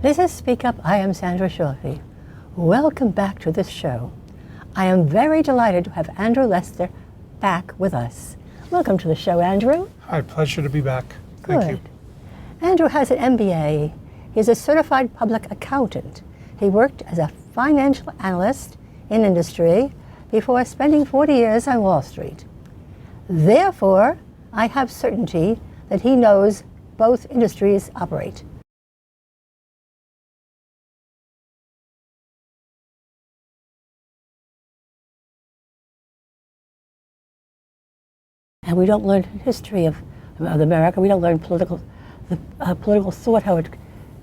This is Speak Up. I am Sandra Shorty. Welcome back to this show. I am very delighted to have Andrew Lester back with us. Welcome to the show, Andrew. Hi, pleasure to be back. Thank you. Andrew has an MBA. He's a certified public accountant. He worked as a financial analyst in industry before spending 40 years on Wall Street. Therefore, I have certainty that he knows both industries operate. And we don't learn history of America. We don't learn political thought, how it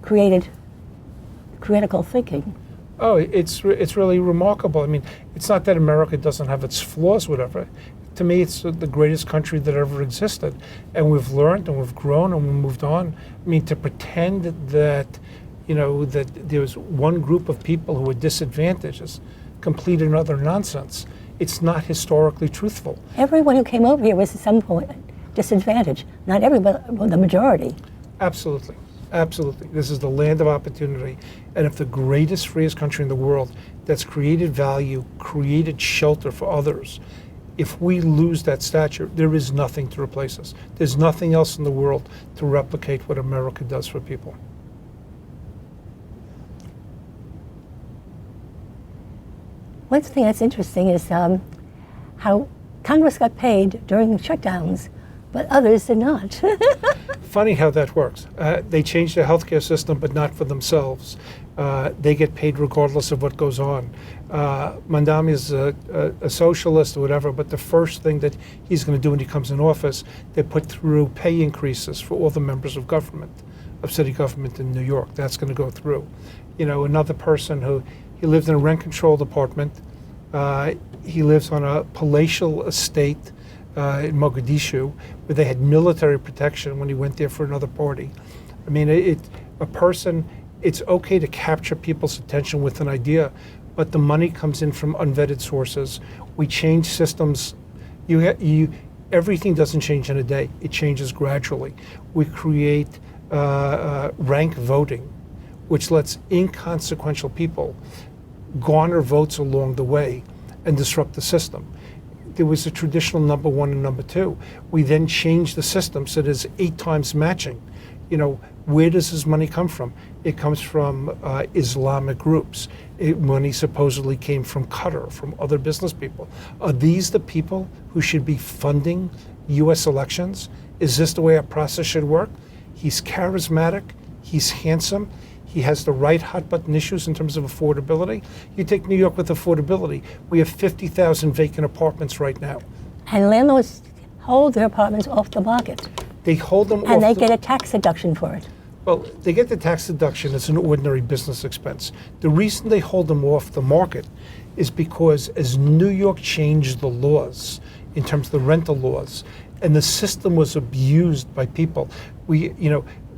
created critical thinking. Oh, it's really remarkable. I mean, it's not that America doesn't have its flaws, whatever. To me, it's the greatest country that ever existed. And we've learned and we've grown and we've moved on. I mean, to pretend that, that there's one group of people who are disadvantaged is complete and utter nonsense. It's not historically truthful. Everyone who came over here was at some point disadvantaged. Not everybody, but the majority. Absolutely. Absolutely. This is the land of opportunity. And if the greatest, freest country in the world that's created value, created shelter for others, if we lose that stature, there is nothing to replace us. There's nothing else in the world to replicate what America does for people. One thing that's interesting is how Congress got paid during shutdowns, but others did not. Funny how that works. They changed the healthcare system, but not for themselves. They get paid regardless of what goes on. Mandami is a socialist or whatever, but the first thing that he's going to do when he comes in office, they put through pay increases for all the members of government, of city government in New York. That's going to go through. Another person who, he lived in a rent-controlled apartment. He lives on a palatial estate in Mogadishu, where they had military protection when he went there for another party. I mean, it's okay to capture people's attention with an idea, but the money comes in from unvetted sources. We change systems. Everything doesn't change in a day. It changes gradually. We create rank voting, which lets inconsequential people garner votes along the way and disrupt the system. There was a traditional number one and number two. We then changed the system so there's 8 times matching. Where does this money come from? It comes from Islamic groups. Money supposedly came from Qatar, from other business people. Are these the people who should be funding US elections? Is this the way our process should work? He's charismatic, he's handsome, he has the right hot button issues in terms of affordability. You take New York with affordability. We have 50,000 vacant apartments right now. And landlords hold their apartments off the market. They hold them off. And they get a tax deduction for it. Well, they get the tax deduction as an ordinary business expense. The reason they hold them off the market is because as New York changed the laws in terms of the rental laws, and the system was abused by people, we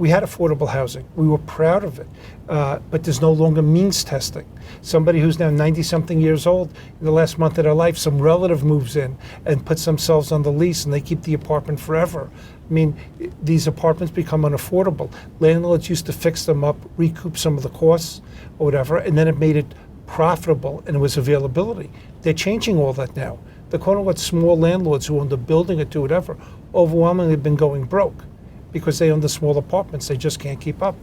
had affordable housing. We were proud of it, but there's no longer means testing. Somebody who's now 90-something years old, in the last month of their life, some relative moves in and puts themselves on the lease, and they keep the apartment forever. I mean, these apartments become unaffordable. Landlords used to fix them up, recoup some of the costs or whatever, and then it made it profitable, and it was availability. They're changing all that now. The quote-unquote small landlords who own the building or two, whatever, overwhelmingly have been going broke because they own the small apartments. They just can't keep up.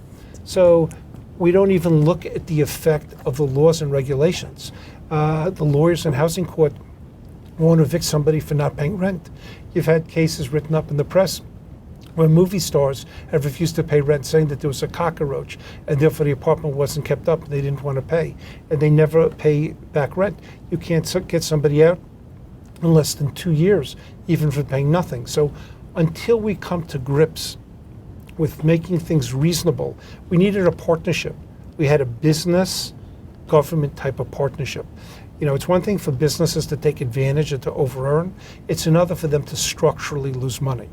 So we don't even look at the effect of the laws and regulations. The lawyers in housing court won't evict somebody for not paying rent. You've had cases written up in the press where movie stars have refused to pay rent, saying that there was a cockroach and therefore the apartment wasn't kept up and they didn't want to pay. And they never pay back rent. You can't get somebody out in less than 2 years, even for paying nothing. So until we come to grips with making things reasonable, we needed a partnership. We had a business government type of partnership. It's one thing for businesses to take advantage and to over-earn. It's another for them to structurally lose money.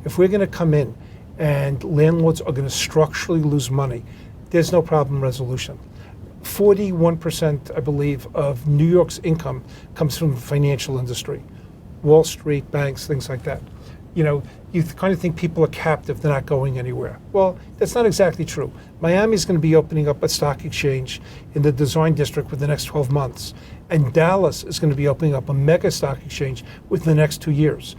If we're going to come in and landlords are going to structurally lose money, there's no problem resolution. 41%, I believe, of New York's income comes from the financial industry. Wall Street, banks, things like that. you kind of think people are captive, they're not going anywhere. Well, that's not exactly true. Miami's going to be opening up a stock exchange in the design district within the next 12 months. And Dallas is going to be opening up a mega stock exchange within the next 2 years.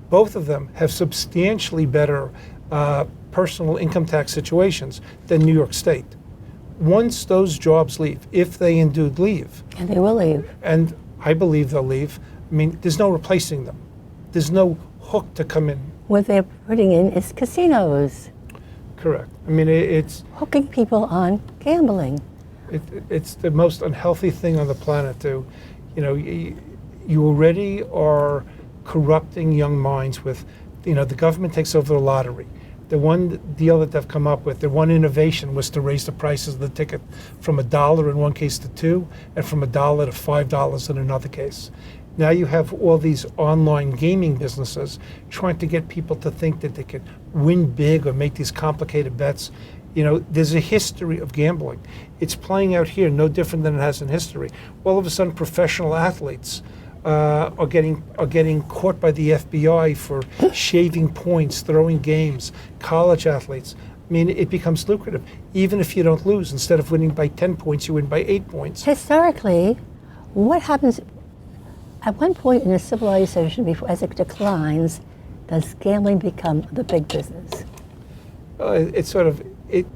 Both of them have substantially better personal income tax situations than New York State. Once those jobs leave, if they indeed leave. And they will leave. And I believe they'll leave. I mean, there's no replacing them. There's no hook to come in. What they're putting in is casinos, Correct. I mean, it's hooking people on gambling. it's the most unhealthy thing on the planet. You already are corrupting young minds with, the government takes over the lottery. The one deal that they've come up with, the one innovation was to raise the prices of the ticket from $1 in one case to $2, and from $1 to $5 in another case. Now you have all these online gaming businesses trying to get people to think that they could win big or make these complicated bets. There's a history of gambling. It's playing out here no different than it has in history. All of a sudden, professional athletes are getting caught by the FBI for shaving points, throwing games. College athletes. I mean, it becomes lucrative. Even if you don't lose, instead of winning by 10 points, you win by 8 points. Historically, what happens at one point in a civilization, as it declines, does gambling become the big business? It's sort of,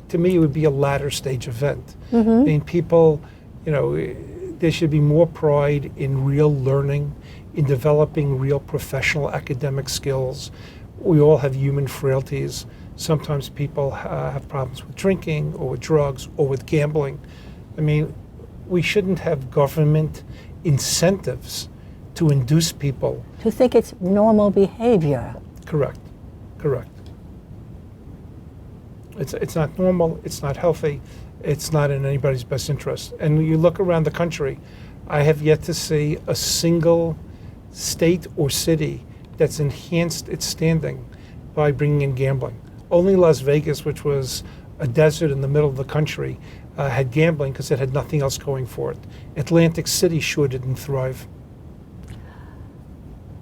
to me, it would be a latter stage event. Mm-hmm. I mean, people, there should be more pride in real learning, in developing real professional academic skills. We all have human frailties. Sometimes people have problems with drinking or with drugs or with gambling. I mean, we shouldn't have government incentives to induce people. To think it's normal behavior. Correct. It's not normal, it's not healthy, it's not in anybody's best interest. And when you look around the country, I have yet to see a single state or city that's enhanced its standing by bringing in gambling. Only Las Vegas, which was a desert in the middle of the country, had gambling because it had nothing else going for it. Atlantic City sure didn't thrive.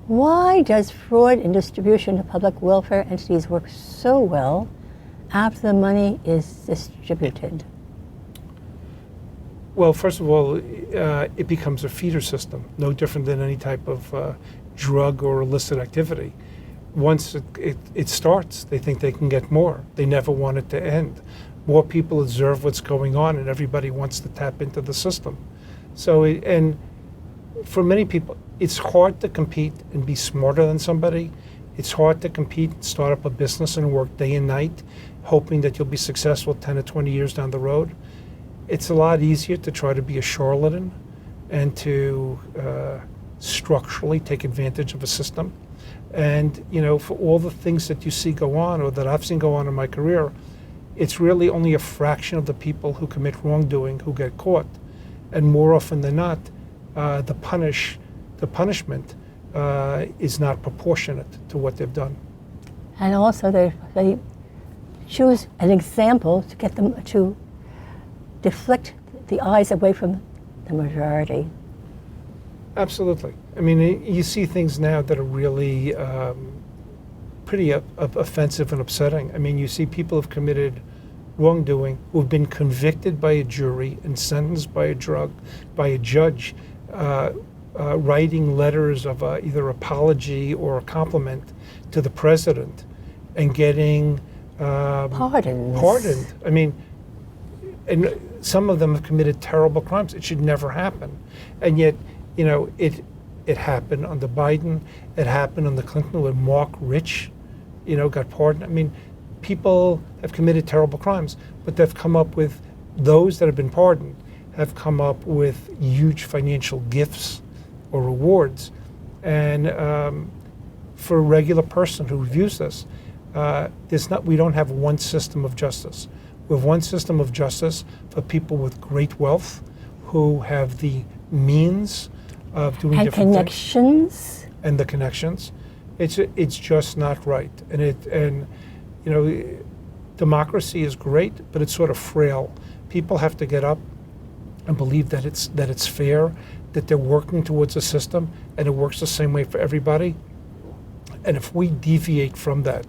Why does fraud in distribution to public welfare entities work so well after the money is distributed? Well, first of all, it becomes a feeder system, no different than any type of drug or illicit activity. Once it starts, they think they can get more. They never want it to end. More people observe what's going on, and everybody wants to tap into the system. So, and for many people, it's hard to compete and be smarter than somebody. It's hard to compete and start up a business and work day and night, hoping that you'll be successful 10 or 20 years down the road. It's a lot easier to try to be a charlatan and to structurally take advantage of a system. And, for all the things that you see go on, or that I've seen go on in my career, it's really only a fraction of the people who commit wrongdoing who get caught. And more often than not, the punishment is not proportionate to what they've done. And also they choose an example to get them to deflect the eyes away from the majority. Absolutely. I mean, you see things now that are really pretty offensive and upsetting. I mean, you see people who've committed wrongdoing, who've been convicted by a jury and sentenced by a judge, writing letters of either apology or a compliment to the president and getting pardoned. I mean, and some of them have committed terrible crimes. It should never happen. And yet, it happened under Biden. It happened under Clinton when Mark Rich, got pardoned. I mean, people have committed terrible crimes, but they've come up with, those that have been pardoned have come up with huge financial gifts or rewards. And for a regular person who reviews this, we don't have one system of justice. We have one system of justice for people with great wealth who have the means of doing and different connections. things. And the connections. It's just not right. And democracy is great, but it's sort of frail. People have to get up and believe that it's fair, that they're working towards a system and it works the same way for everybody. And if we deviate from that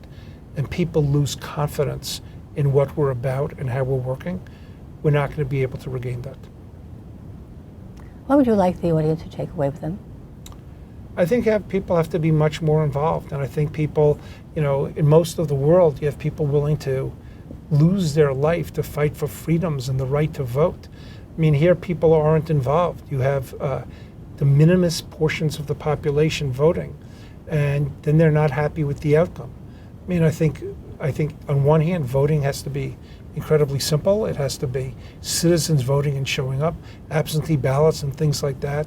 and people lose confidence in what we're about and how we're working, we're not going to be able to regain that. What would you like the audience to take away with them? I think people have to be much more involved. And I think people, in most of the world, you have people willing to lose their life to fight for freedoms and the right to vote. I mean, here people aren't involved. You have the minimus portions of the population voting, and then they're not happy with the outcome. I mean, I think on one hand, voting has to be incredibly simple. It has to be citizens voting and showing up. Absentee ballots and things like that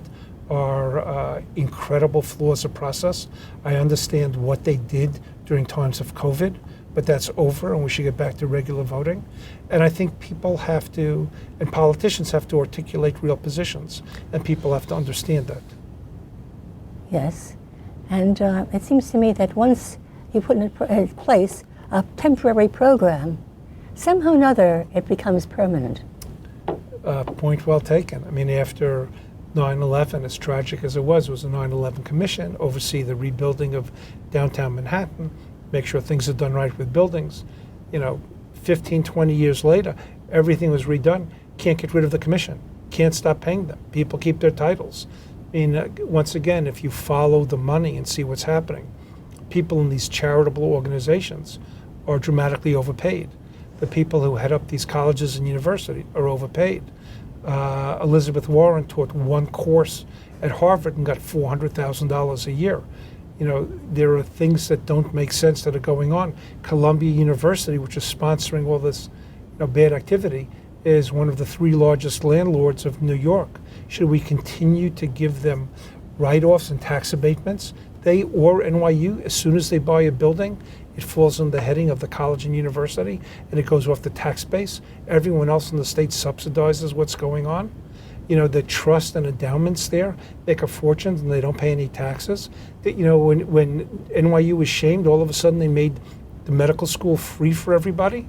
are incredible flaws of process. I understand what they did during times of COVID, but that's over and we should get back to regular voting. And I think people have to, and politicians have to articulate real positions, and people have to understand that. Yes, and it seems to me that once you put in place a temporary program, somehow or another it becomes permanent. Point well taken. I mean, after 9/11, as tragic as it was a 9/11 commission, oversee the rebuilding of downtown Manhattan, make sure things are done right with buildings. 15, 20 years later, everything was redone. Can't get rid of the commission. Can't stop paying them. People keep their titles. I mean, once again, if you follow the money and see what's happening, people in these charitable organizations are dramatically overpaid. The people who head up these colleges and universities are overpaid. Elizabeth Warren taught one course at Harvard and got $400,000 a year. There are things that don't make sense that are going on. Columbia University, which is sponsoring all this bad activity, is one of the 3 largest landlords of New York. Should we continue to give them write-offs and tax abatements? They or NYU, as soon as they buy a building, it falls under the heading of the college and university, and it goes off the tax base. Everyone else in the state subsidizes what's going on. The trust and endowments there make a fortune and they don't pay any taxes. When NYU was shamed, all of a sudden they made the medical school free for everybody.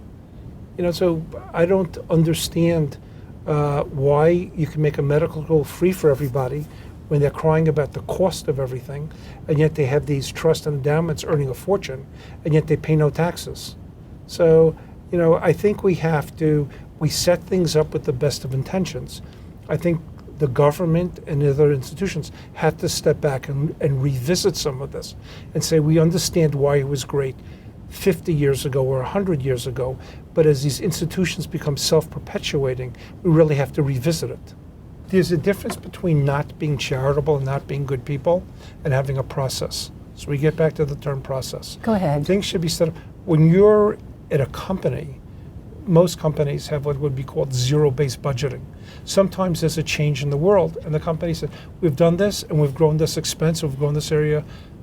So I don't understand why you can make a medical school free for everybody when they're crying about the cost of everything, and yet they have these trust and endowments earning a fortune, and yet they pay no taxes. So, I think we set things up with the best of intentions. I think the government and other institutions have to step back and revisit some of this and say, we understand why it was great 50 years ago or 100 years ago, but as these institutions become self-perpetuating, we really have to revisit it. There's a difference between not being charitable and not being good people and having a process. So we get back to the term process. Go ahead. Things should be set up. When you're at a company, most companies have what would be called zero-based budgeting. Sometimes there's a change in the world, and the company said, we've done this, and we've grown this expense, we've grown this area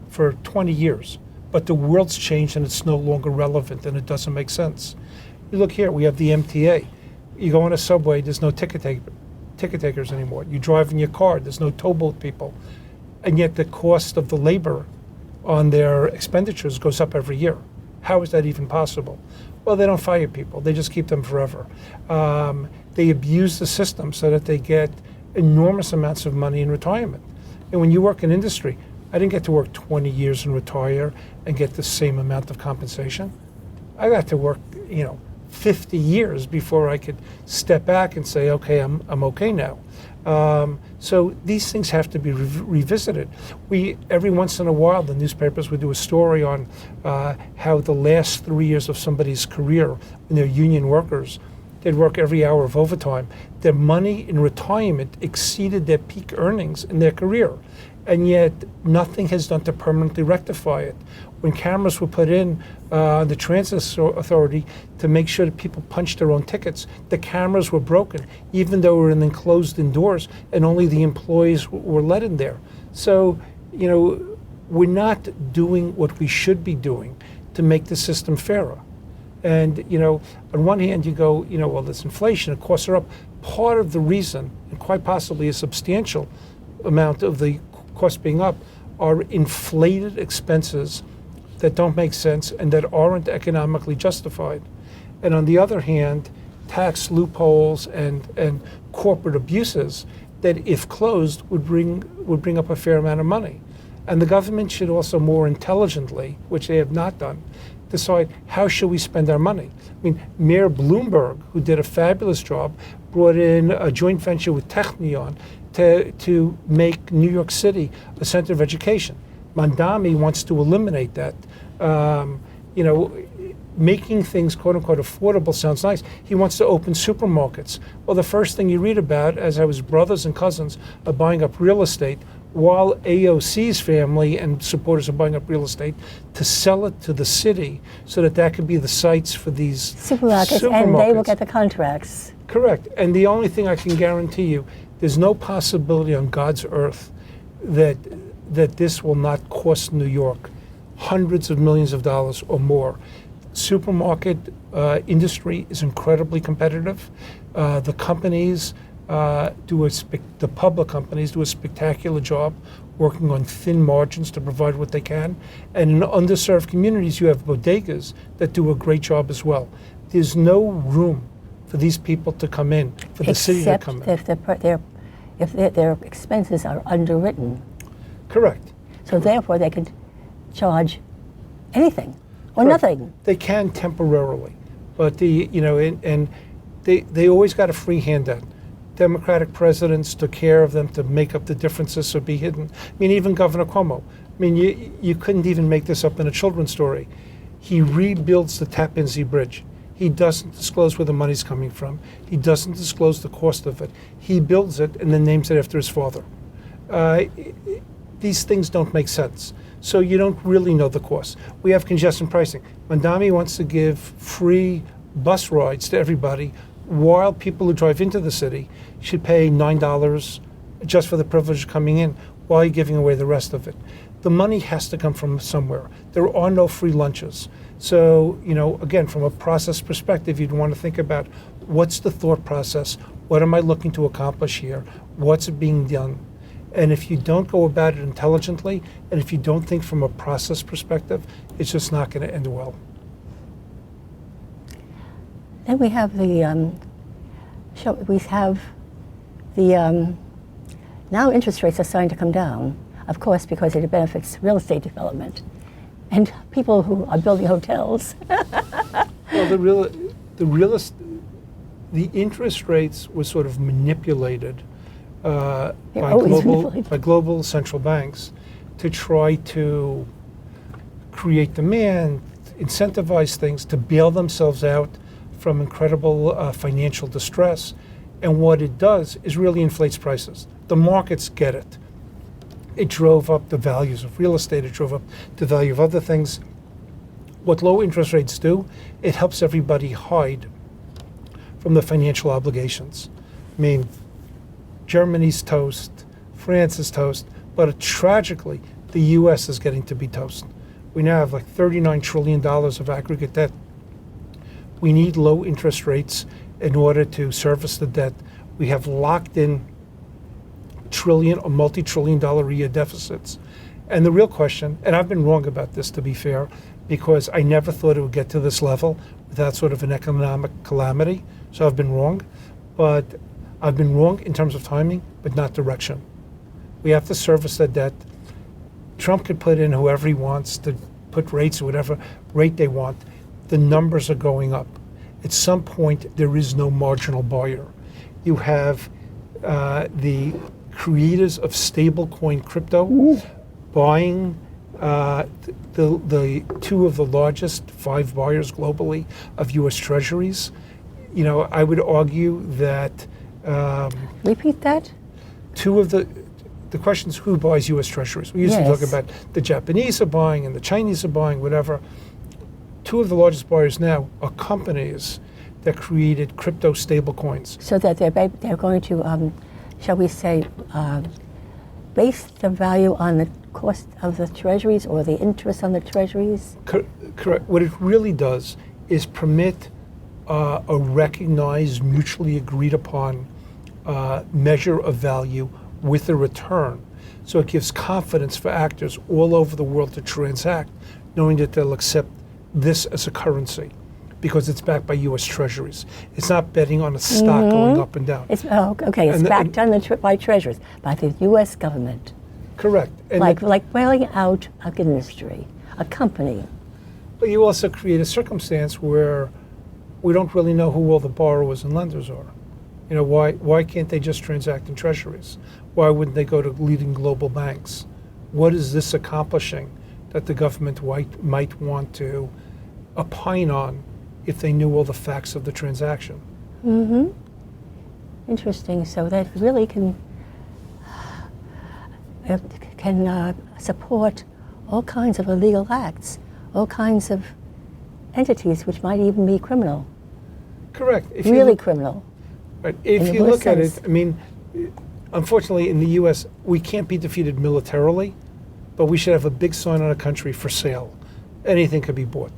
for 20 years. But the world's changed, and it's no longer relevant, and it doesn't make sense. You look here, we have the MTA. You go on a subway, there's no ticket takers anymore. You drive in your car, there's no towboat people. And yet the cost of the labor on their expenditures goes up every year. How is that even possible? Well, they don't fire people. They just keep them forever. They abuse the system so that they get enormous amounts of money in retirement. And when you work in industry, I didn't get to work 20 years and retire and get the same amount of compensation. I got to work, 50 years before I could step back and say, okay, I'm okay now. So these things have to be revisited. Every once in a while, the newspapers would do a story on how the last 3 years of somebody's career, when they're union workers, they'd work every hour of overtime. Their money in retirement exceeded their peak earnings in their career. And yet nothing has done to permanently rectify it. When cameras were put in the Transit Authority to make sure that people punched their own tickets, the cameras were broken, even though we were in enclosed indoors and only the employees were let in there. So, we're not doing what we should be doing to make the system fairer. And, on one hand you go, well, there's inflation, the costs are up. Part of the reason, and quite possibly a substantial amount of the costs being up, are inflated expenses that don't make sense and that aren't economically justified. And on the other hand, tax loopholes and corporate abuses that, if closed, would bring up a fair amount of money. And the government should also more intelligently, which they have not done, decide how should we spend our money. I mean, Mayor Bloomberg, who did a fabulous job, brought in a joint venture with Technion to make New York City a center of education. Mandami wants to eliminate that. You know, making things quote unquote affordable sounds nice. He wants to open supermarkets. Well, the first thing you read about as how his brothers and cousins are buying up real estate, while AOC's family and supporters are buying up real estate to sell it to the city so that that could be the sites for these Supermarkets, and they will get the contracts. Correct. And the only thing I can guarantee you, there's no possibility on God's earth that this will not cost New York hundreds of millions of dollars or more. Supermarket industry is incredibly competitive. The companies the public companies do a spectacular job working on thin margins to provide what they can. And in underserved communities, you have bodegas that do a great job as well. There's no room for these people to come in, for the city to come in. If their expenses are underwritten. Correct. So therefore, they could charge anything or Correct. nothing. They can temporarily, but they always got a free handout. Democratic presidents took care of them to make up the differences so be hidden. I mean, even Governor Cuomo. I mean, you couldn't even make this up in a children's story. He rebuilds the Tappan Zee Bridge. He doesn't disclose where the money's coming from. He doesn't disclose the cost of it. He builds it and then names it after his father. These things don't make sense. So you don't really know the cost. We have congestion pricing. Mandami wants to give free bus rides to everybody, while people who drive into the city should pay $9 just for the privilege of coming in, while you're giving away the rest of it. The money has to come from somewhere. There are no free lunches. So, you know, again, from a process perspective, you'd want to think about what's the thought process? What am I looking to accomplish here? What's being done? And if you don't go about it intelligently, and if you don't think from a process perspective, it's just not going to end well. Then we have now interest rates are starting to come down, of course, because it benefits real estate development and people who are building hotels. Well, the interest rates were sort of manipulated by global central banks to try to create demand, incentivize things, to bail themselves out from incredible financial distress. And what it does is really inflates prices. The markets get it. It drove up the values of real estate. It drove up the value of other things. What low interest rates do, it helps everybody hide from the financial obligations. I mean, Germany's toast, France is toast, but tragically, the US is getting to be toast. We now have like $39 trillion of aggregate debt. We need low interest rates in order to service the debt. We have locked in trillion or multi-trillion-dollar a year deficits. And the real question, and I've been wrong about this to be fair, because I never thought it would get to this level without sort of an economic calamity. So I've been wrong, but I've been wrong in terms of timing, but not direction. We have to service that debt. Trump could put in whoever he wants to put rates, whatever rate they want. The numbers are going up. At some point, there is no marginal buyer. You have the creators of stablecoin crypto buying the two of the largest 5 buyers globally of U.S. Treasuries. You know, I would argue that. Repeat that? Two of the question is who buys U.S. Treasuries. We used to talk about the Japanese are buying and the Chinese are buying, whatever. Two of the largest buyers now are companies that created crypto stable coins. So that they're going to, shall we say, base the value on the cost of the treasuries or the interest on the treasuries? Correct. What it really does is permit a recognized, mutually agreed upon measure of value with a return. So it gives confidence for actors all over the world to transact, knowing that they'll accept this as a currency because it's backed by U.S. Treasuries. It's not betting on a stock going up and down. It's backed by treasuries, by the U.S. government. Correct. And like bailing out an industry, a company. but you also create a circumstance where we don't really know who all the borrowers and lenders are. You know, why can't they just transact in treasuries? Why wouldn't they go to leading global banks? What is this accomplishing that the government might want to opine on if they knew all the facts of the transaction? Mm-hmm. Interesting. So that really can support all kinds of illegal acts, all kinds of entities which might even be criminal. Correct. If Really criminal. Right. If in you the look at sense. it, I mean, unfortunately, in the U.S., we can't be defeated militarily, but we should have a big sign on a country for sale. Anything could be bought.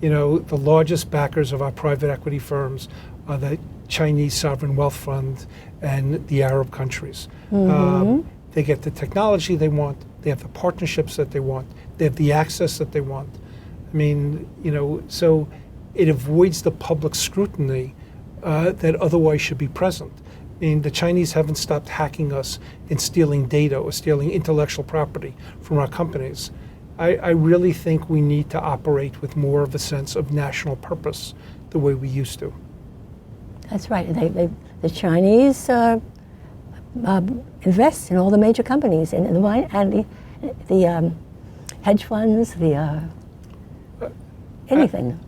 You know, the largest backers of our private equity firms are the Chinese sovereign wealth fund and the Arab countries. They get the technology they want. They have the partnerships that they want. They have the access that they want. I mean, you know, so it avoids the public scrutiny that otherwise should be present. I mean, the Chinese haven't stopped hacking us and stealing data or stealing intellectual property from our companies. I really think we need to operate with more of a sense of national purpose the way we used to. That's right. The Chinese invest in all the major companies and the hedge funds, anything.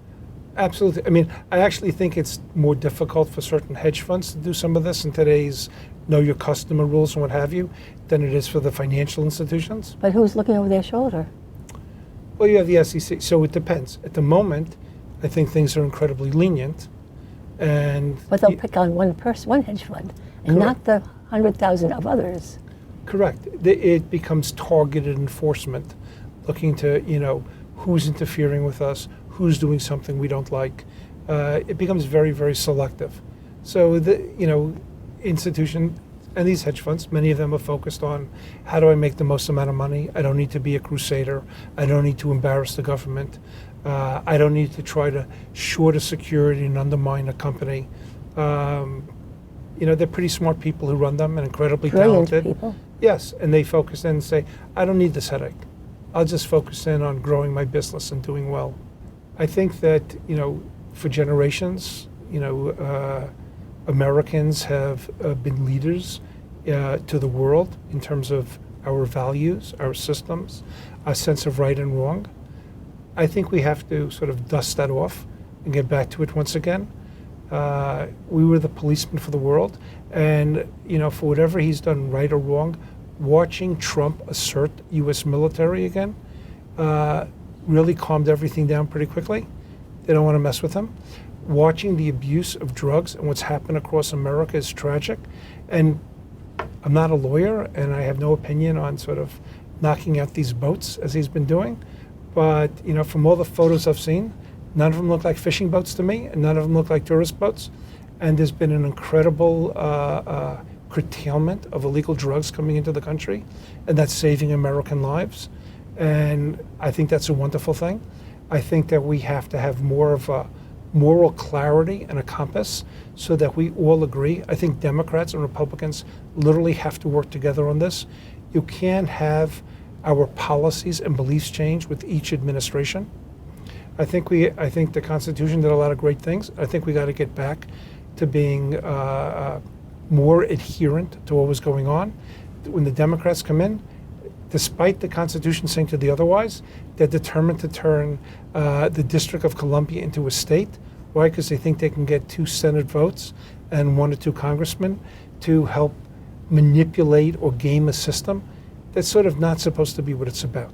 Absolutely. I mean, I actually think it's more difficult for certain hedge funds to do some of this in today's know your customer rules and what have you than it is for the financial institutions. But who's looking over their shoulder? Well, you have the SEC, so it depends. At the moment, I think things are incredibly lenient, and But they'll pick on one hedge fund, and not the 100,000 of others. correct. It becomes targeted enforcement, looking to, you know, who's interfering with us, who's doing something we don't like. It becomes very, very selective. So you know, institution and these hedge funds, many of them are focused on how do I make the most amount of money? I don't need to be a crusader. I don't need to embarrass the government. I don't need to try to short a security and undermine a company. You know, they're pretty smart people who run them and incredibly Brilliant talented. people. Yes, and they focus in and say, I don't need this headache. I'll just focus in on growing my business and doing well. I think that, you know, for generations, you know, Americans have been leaders to the world in terms of our values, our systems, our sense of right and wrong. I think we have to sort of dust that off and get back to it once again. We were the policemen for the world, and you know, for whatever he's done right or wrong, watching Trump assert U.S. military again really calmed everything down pretty quickly. They don't want to mess with him. Watching the abuse of drugs and what's happened across America is tragic. And I'm not a lawyer, and I have no opinion on sort of knocking out these boats as he's been doing. But you know, from all the photos I've seen, none of them look like fishing boats to me, and none of them look like tourist boats. And there's been an incredible curtailment of illegal drugs coming into the country, and that's saving American lives. And I think that's a wonderful thing. I think that we have to have more of a moral clarity and a compass so that we all agree. I think Democrats and Republicans literally have to work together on this. You can't have our policies and beliefs change with each administration. I think the Constitution did a lot of great things. I think we got to get back to being more adherent to what was going on. When the Democrats come in, despite the Constitution saying to the otherwise, they're determined to turn the District of Columbia into a state. Why? Because they think they can get 2 Senate votes and 1 or 2 congressmen to help manipulate or game a system. That's sort of not supposed to be what it's about.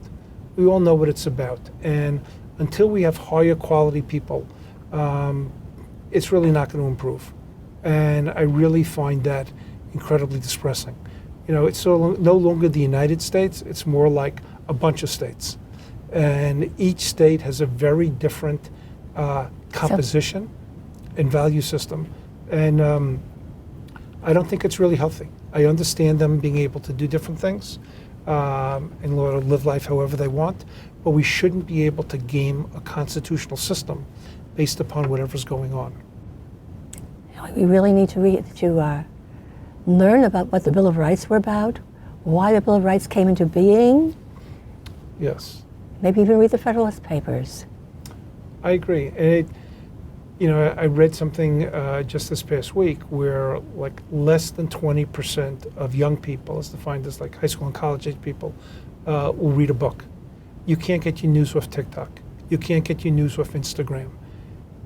We all know what it's about. And until we have higher quality people, it's really not going to improve. And I really find that incredibly distressing. You know, it's no longer the United States, it's more like a bunch of states. And each state has a very different composition and value system. And I don't think it's really healthy. I understand them being able to do different things and live life however they want, but we shouldn't be able to game a constitutional system based upon whatever's going on. We really need to learn about what the Bill of Rights were about, why the Bill of Rights came into being. Yes. Maybe even read the Federalist Papers. I agree. And I read something just this past week where like less than 20% of young people, as defined as like high school and college age people, will read a book. You can't get your news off TikTok. You can't get your news off Instagram.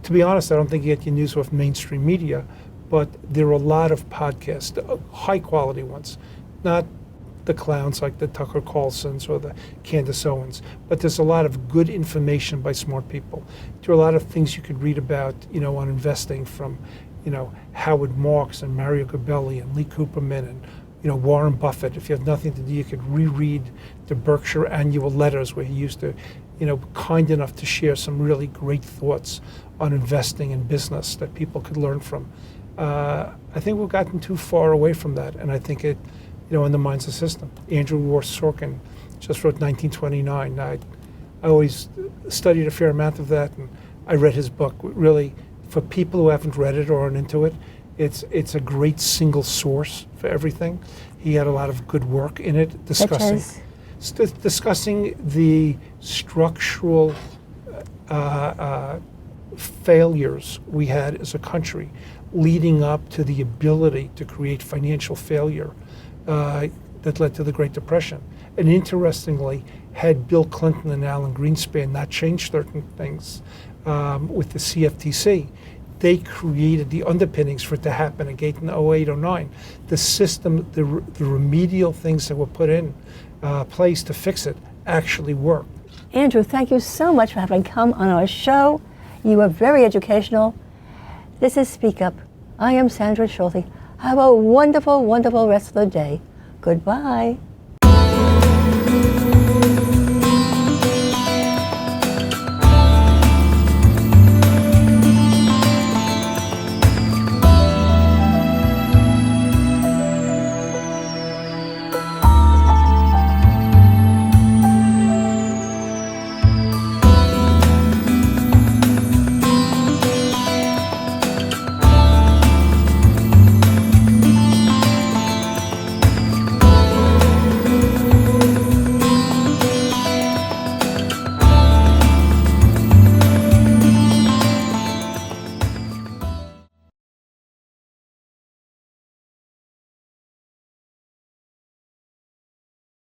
To be honest, I don't think you get your news off mainstream media, but there are a lot of podcasts, high quality ones, not the clowns like the Tucker Carlsons or the Candace Owens, but there's a lot of good information by smart people. There are a lot of things you could read about, on investing from, Howard Marks and Mario Gabelli and Lee Cooperman and, Warren Buffett. If you have nothing to do, you could reread the Berkshire Annual Letters where he used to, kind enough to share some really great thoughts on investing in business that people could learn from. I think we've gotten too far away from that, and I think it undermines the system. Andrew Ross Sorkin just wrote 1929. I always studied a fair amount of that, and I read his book. Really, for people who haven't read it or aren't into it, it's a great single source for everything. He had a lot of good work in it, discussing the structural failures we had as a country, leading up to the ability to create financial failure that led to the Great Depression. And interestingly, had Bill Clinton and Alan Greenspan not changed certain things with the CFTC, they created the underpinnings for it to happen again in 08, 09. The system, the remedial things that were put in place to fix it actually worked. Andrew, thank you so much for having come on our show. You were very educational. This is Speak Up. I am Sandra Schulte. Have a wonderful, wonderful rest of the day. Goodbye.